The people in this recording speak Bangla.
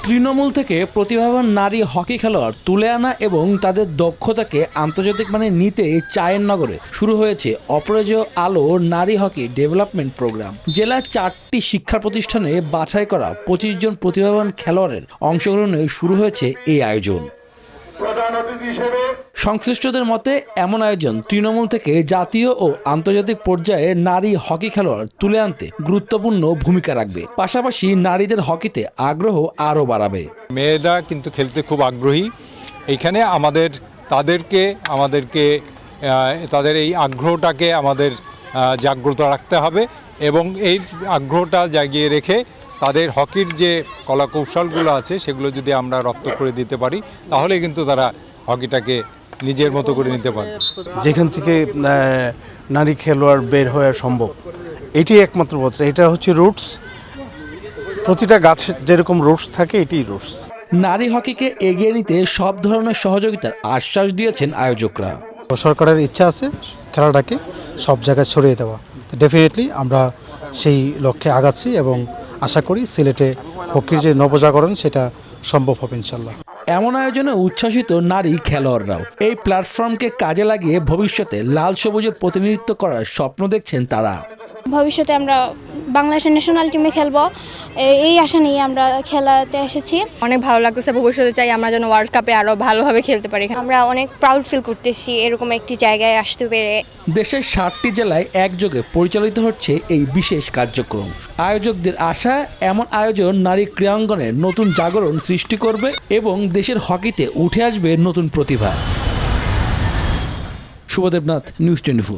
তৃণমূল থেকে প্রতিভাবান নারী হকি খেলোয়াড় তুলে আনা এবং তাদের দক্ষতাকে আন্তর্জাতিক মানে নিতে চায়ের নগরে শুরু হয়েছে অপরাজেয় আলো নারী হকি ডেভেলপমেন্ট প্রোগ্রাম। জেলার 4টি শিক্ষা প্রতিষ্ঠানে বাছাই করা 25 জন প্রতিভাবান খেলোয়াড়ের অংশগ্রহণে শুরু হয়েছে এই আয়োজন। সংশ্লিষ্টদের মতে এমন আয়োজন তৃণমূল থেকে জাতীয় ও আন্তর্জাতিক পর্যায়ে নারী হকি খেলোয়াড় তুলে আনতে গুরুত্বপূর্ণ ভূমিকা রাখবে, পাশাপাশি নারীদের হকিতে আগ্রহ আরও বাড়াবে। মেয়েরা কিন্তু খেলতে খুব আগ্রহী। এইখানে তাদেরকে তাদের এই আগ্রহটাকে আমাদের জাগ্রত রাখতে হবে এবং এই আগ্রহটা জাগিয়ে রেখে তাদের হকির যে কলাকৌশলগুলো আছে সেগুলো যদি আমরা রপ্ত করে দিতে পারি তাহলে কিন্তু তারা হকিটাকে নিজের মতো করে নিতে পারবে। যেখান থেকে নারী খেলোয়াড় বের হওয়া সম্ভব, এটি একমাত্র পথ। এটা হচ্ছে রুটস, প্রতিটা গাছ যেরকম রুটস থাকে এটিই রুটস। নারী হকিকে এগিয়ে নিতে সব ধরনের সহযোগিতার আশ্বাস দিয়েছেন আয়োজকরা। সরকারের ইচ্ছা আছে খেলাটাকে সব জায়গায় ছড়িয়ে দেওয়া। ডেফিনেটলি আমরা সেই লক্ষ্যে আগাচ্ছি এবং আশা করি সিলেটে হকির যে নবজাগরণ সেটা সম্ভব হবে ইনশাল্লাহ। এমন আয়োজনে উচ্ছ্বাসিত নারী খেলোয়াড়রাও। এই প্ল্যাটফর্মকে কাজে লাগিয়ে ভবিষ্যতে লাল সবুজের প্রতিনিধিত্ব করার স্বপ্ন দেখছেন তারা। ভবিষ্যতে আমরা বাংলাদেশের ন্যাশনাল টিমে খেলবো, এই আশা নিয়ে আমরা খেলাতে এসেছি। অনেক ভালো লাগতেছে, ভবিষ্যতে চাই আমরা যেন ওয়ার্ল্ড কাপে আরও ভালোভাবে খেলতে পারি। আমরা অনেক প্রাউড ফিল করতেছি এরকম একটি জায়গায় আসতে পেরে। দেশের 60টি জেলায় একযোগে পরিচালিত হচ্ছে এই বিশেষ কার্যক্রম। আয়োজকদের আশা এমন আয়োজন নারী ক্রীড়াঙ্গনের নতুন জাগরণ সৃষ্টি করবে এবং দেশের হকিতে উঠে আসবে নতুন প্রতিভা। শুভদেবনাথ, নিউজ 24।